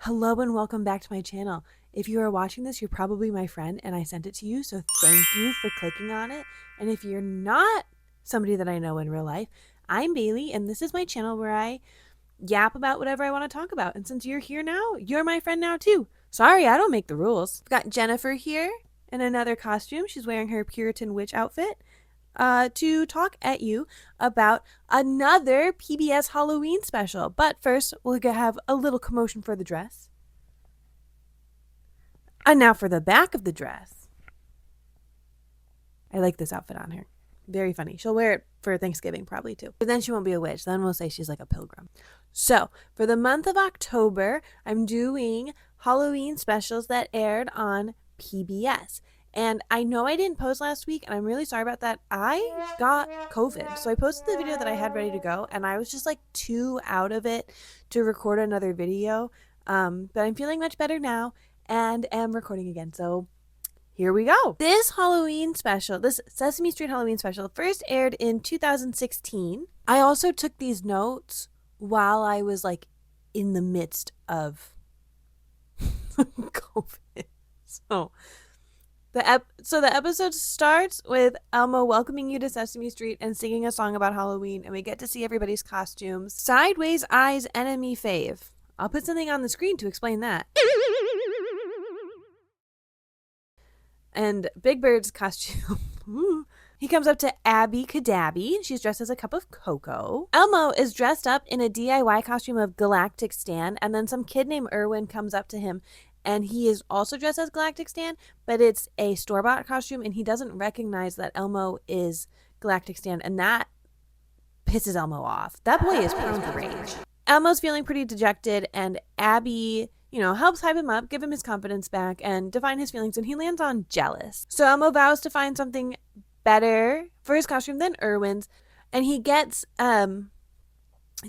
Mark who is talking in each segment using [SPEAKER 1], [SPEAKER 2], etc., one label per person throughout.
[SPEAKER 1] Hello and welcome back to my channel. If you are watching this, you're probably my friend and I sent it to you, so thank you for clicking on it. And if you're not somebody that I know in real life, I'm Bailey and this is my channel where I yap about whatever I want to talk about. And since you're here now, you're my friend now too. Sorry, I don't make the rules. We've got Jennifer here in another costume. She's wearing her Puritan witch outfit to talk at you about another PBS Halloween special. But first, we'll have a little commotion for the dress. And now for the back of the dress. I like this outfit on her. Very funny. She'll wear it for Thanksgiving probably too. But then she won't be a witch. Then we'll say she's like a pilgrim. So for the month of October, I'm doing Halloween specials that aired on PBS. And I know I didn't post last week, and I'm really sorry about that. I got COVID. So I posted the video that I had ready to go, and I was just like too out of it to record another video. But I'm feeling much better now and am recording again. So here we go. This Halloween special, this Sesame Street Halloween special, first aired in 2016. I also took these notes while I was like in the midst of COVID. So the episode starts with Elmo welcoming you to Sesame Street and singing a song about Halloween, and we get to see everybody's costumes. Sideways Eyes enemy fave. I'll put something on the screen to explain that. And Big Bird's costume. He comes up to Abby Cadabby. She's dressed as a cup of cocoa. Elmo is dressed up in a DIY costume of Galactic Stan, and then some kid named Erwin comes up to him and he is also dressed as Galactic Stan, but it's a store-bought costume, and he doesn't recognize that Elmo is Galactic Stan, and that pisses Elmo off. That boy is prone to rage. Elmo's feeling pretty dejected, and Abby, helps hype him up, give him his confidence back, and define his feelings, and he lands on jealous. So Elmo vows to find something better for his costume than Erwin's, and he gets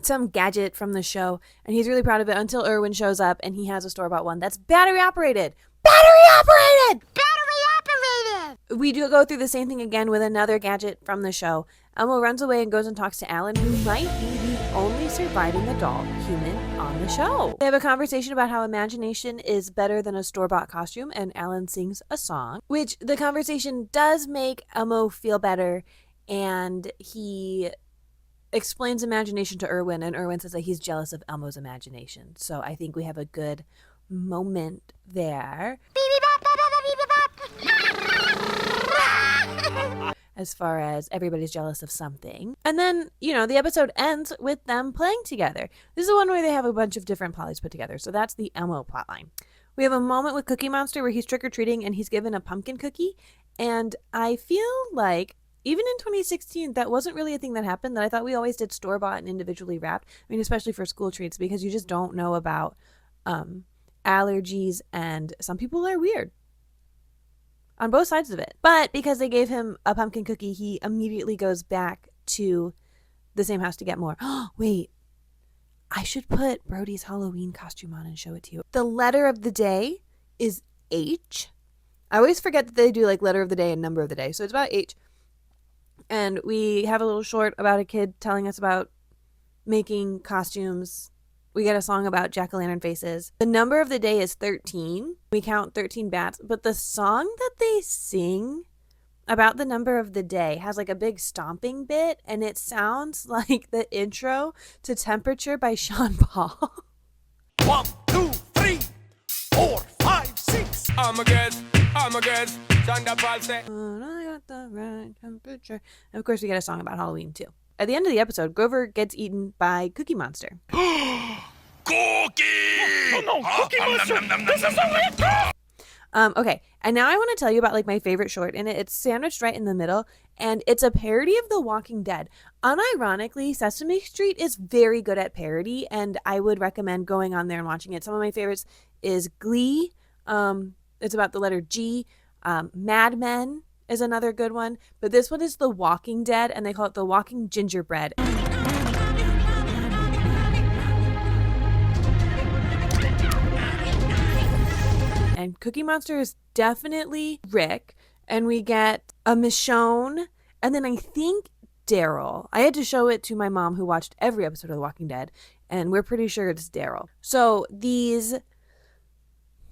[SPEAKER 1] some gadget from the show, and he's really proud of it until Erwin shows up and he has a store-bought one that's battery operated. We do go through the same thing again with another gadget from the show. Elmo runs away and goes and talks to Alan, who might be the only surviving adult human on the show. They have a conversation about how imagination is better than a store-bought costume, and Alan sings a song, which the conversation does make Elmo feel better, and he explains imagination to Erwin, and Erwin says that he's jealous of Elmo's imagination. So I think we have a good moment there. As far as everybody's jealous of something. And then, the episode ends with them playing together. This is the one where they have a bunch of different plots put together. So that's the Elmo plotline. We have a moment with Cookie Monster where he's trick-or-treating and he's given a pumpkin cookie. And I feel like even in 2016, that wasn't really a thing that happened, that I thought we always did store-bought and individually wrapped. I mean, especially for school treats, because you just don't know about allergies, and some people are weird on both sides of it. But because they gave him a pumpkin cookie, he immediately goes back to the same house to get more. Oh, wait. I should put Brody's Halloween costume on and show it to you. The letter of the day is H. I always forget that they do like letter of the day and number of the day. So it's about H. And we have a little short about a kid telling us about making costumes. We get a song about jack-o'-lantern faces. The number of the day is 13. We count 13 bats. But the song that they sing about the number of the day has like a big stomping bit. And it sounds like the intro to Temperature by Sean Paul.
[SPEAKER 2] 1, 2, 3, 4, 5, 6. I'm a good.
[SPEAKER 1] I got the right temperature. And of course, we get a song about Halloween too. At the end of the episode, Grover gets eaten by Cookie Monster.
[SPEAKER 2] Cookie!
[SPEAKER 3] No, Cookie Monster! This is a
[SPEAKER 1] Okay, and now I want to tell you about like my favorite short in it. It's sandwiched right in the middle, and it's a parody of The Walking Dead. Unironically, Sesame Street is very good at parody, and I would recommend going on there and watching it. Some of my favorites is Glee. It's about the letter G. Mad Men is another good one, but this one is The Walking Dead, and they call it The Walking Gingerbread. And Cookie Monster is definitely Rick, and we get a Michonne, and then I think Daryl. I had to show it to my mom, who watched every episode of The Walking Dead, and we're pretty sure it's Daryl. So these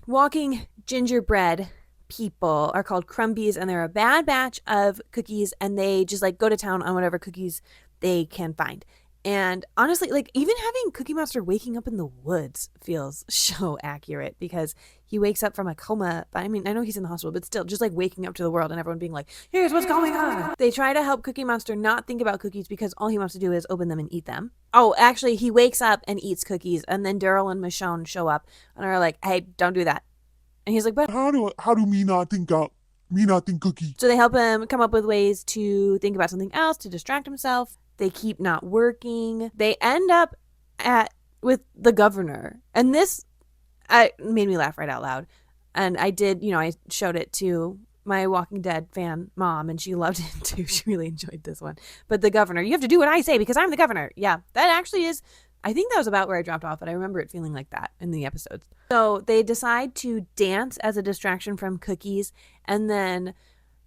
[SPEAKER 1] walking gingerbread people are called crumbies, and they're a bad batch of cookies, and they just like go to town on whatever cookies they can find. And honestly, like even having Cookie Monster waking up in the woods feels so accurate, because he wakes up from a coma. But I mean, I know he's in the hospital, but still, just like waking up to the world and everyone being like, here's what's going on. They try to help Cookie Monster not think about cookies, because all he wants to do is open them and eat them. Oh, actually, he wakes up and eats cookies, and then Daryl and Michonne show up and are like, hey, don't do that. And he's like, but
[SPEAKER 3] How do me not think cookie?
[SPEAKER 1] so they help him come up with ways to think about something else to distract himself. They keep not working. They end up with the governor. And this made me laugh right out loud. And I did, I showed it to my Walking Dead fan mom, and she loved it too. She really enjoyed this one. But the governor, you have to do what I say because I'm the governor. Yeah, that actually is, I think that was about where I dropped off, but I remember it feeling like that in the episodes. So they decide to dance as a distraction from cookies, and then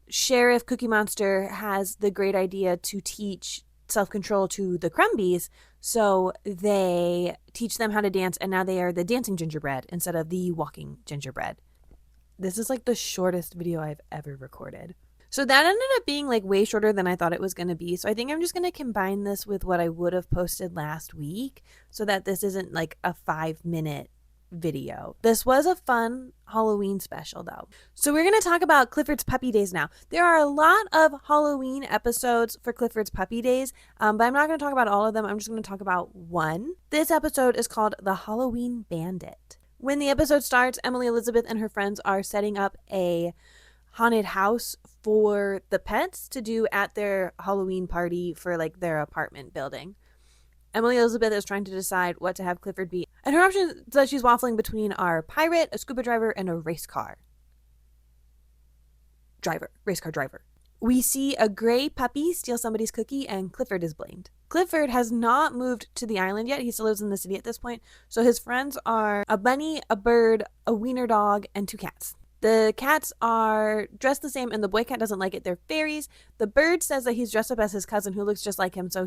[SPEAKER 1] Sheriff Cookie Monster has the great idea to teach self-control to the crumbies, so they teach them how to dance, and now they are the dancing gingerbread instead of the walking gingerbread. This is like the shortest video I've ever recorded. So that ended up being like way shorter than I thought it was going to be. So I think I'm just going to combine this with what I would have posted last week, so that this isn't like a 5-minute video. This was a fun Halloween special though. So we're going to talk about Clifford's Puppy Days now. There are a lot of Halloween episodes for Clifford's Puppy Days, but I'm not going to talk about all of them. I'm just going to talk about one. This episode is called The Halloween Bandit. When the episode starts, Emily Elizabeth and her friends are setting up a haunted house for the pets to do at their Halloween party for like their apartment building. Emily Elizabeth is trying to decide what to have Clifford be, and her options that she's waffling between are pirate, a scuba driver, and a race car driver. We see a gray puppy steal somebody's cookie, and Clifford is blamed. Clifford has not moved to the island yet. He still lives in the city at this point. So his friends are a bunny, a bird, a wiener dog, and 2 cats. The cats are dressed the same, and the boy cat doesn't like it. They're fairies. The bird says that he's dressed up as his cousin who looks just like him, so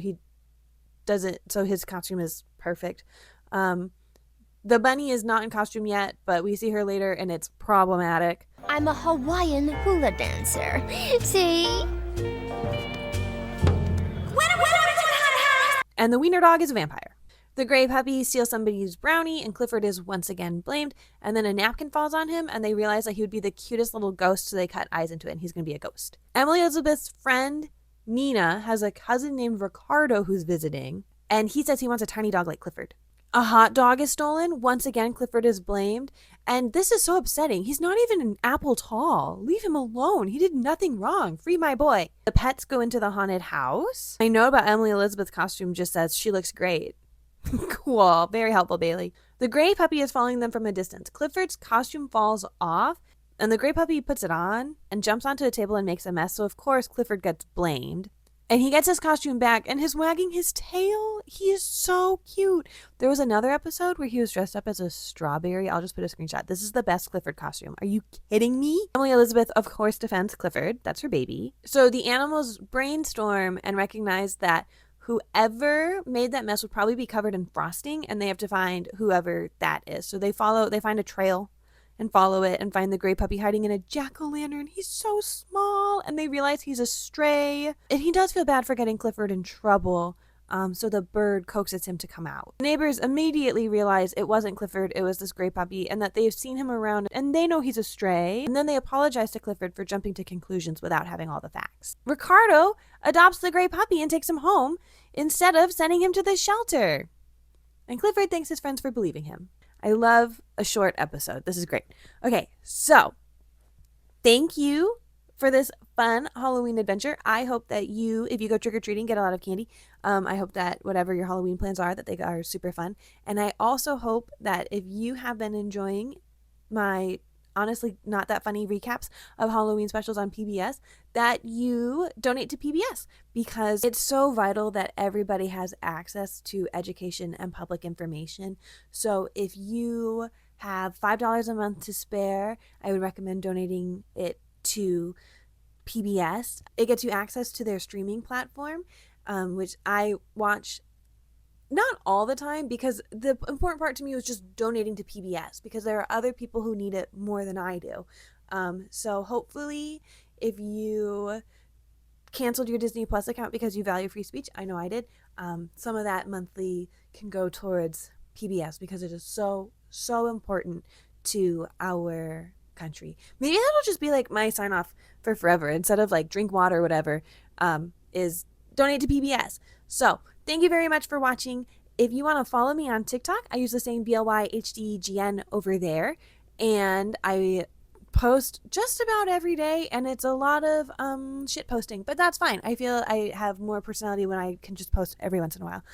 [SPEAKER 1] his costume is perfect. The bunny is not in costume yet, but we see her later, and it's problematic.
[SPEAKER 4] I'm a Hawaiian hula dancer. See?
[SPEAKER 1] And the wiener dog is a vampire. The gray puppy steals somebody's brownie, and Clifford is once again blamed. And then a napkin falls on him, and they realize that he would be the cutest little ghost, so they cut eyes into it, and he's going to be a ghost. Emily Elizabeth's friend, Nina, has a cousin named Ricardo who's visiting, and he says he wants a tiny dog like Clifford. A hot dog is stolen. Once again, Clifford is blamed. And this is so upsetting. He's not even an apple tall. Leave him alone. He did nothing wrong. Free my boy. The pets go into the haunted house. My note about Emily Elizabeth's costume just says she looks great. Cool. Very helpful, Bailey. The gray puppy is following them from a distance. Clifford's costume falls off, and the gray puppy puts it on and jumps onto the table and makes a mess. So, of course, Clifford gets blamed. And he gets his costume back and is wagging his tail. He is so cute. There was another episode where he was dressed up as a strawberry. I'll just put a screenshot. This is the best Clifford costume. Are you kidding me? Emily Elizabeth, of course, defends Clifford. That's her baby. So the animals brainstorm and recognize that whoever made that mess would probably be covered in frosting, and they have to find whoever that is. So they find a trail and follow it and find the gray puppy hiding in a jack-o'-lantern. He's so small, and they realize he's a stray. And he does feel bad for getting Clifford in trouble, so the bird coaxes him to come out. The neighbors immediately realize it wasn't Clifford, it was this gray puppy, and that they've seen him around, and they know he's a stray. And then they apologize to Clifford for jumping to conclusions without having all the facts. Ricardo adopts the gray puppy and takes him home instead of sending him to the shelter. And Clifford thanks his friends for believing him. I love a short episode. This is great. Okay, so thank you for this fun Halloween adventure. I hope that you, if you go trick-or-treating, get a lot of candy. I hope that whatever your Halloween plans are, that they are super fun. And I also hope that if you have been enjoying my honestly not that funny recaps of Halloween specials on PBS, that you donate to PBS, because it's so vital that everybody has access to education and public information. So if you have $5 a month to spare, I would recommend donating it to PBS. It gets you access to their streaming platform, which I watch not all the time, because the important part to me was just donating to PBS, because there are other people who need it more than I do. So hopefully if you canceled your Disney Plus account because you value free speech, I know I did, some of that monthly can go towards PBS, because it is so important to our country. Maybe that'll just be like my sign off for forever, instead of like drink water or whatever, is donate to PBS. So thank you very much for watching. If you want to follow me on TikTok, I use the same BLYHDGN over there, and I post just about every day, and it's a lot of shit posting, but that's fine. I feel I have more personality when I can just post every once in a while.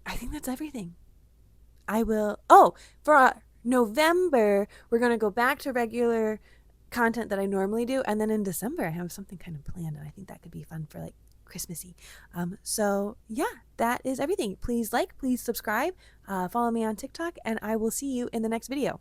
[SPEAKER 1] I think that's everything. For November, we're going to go back to regular content that I normally do, and then in December I have something kind of planned, and I think that could be fun for like Christmassy. So yeah, that is everything. Please like, please subscribe, follow me on TikTok, and I will see you in the next video.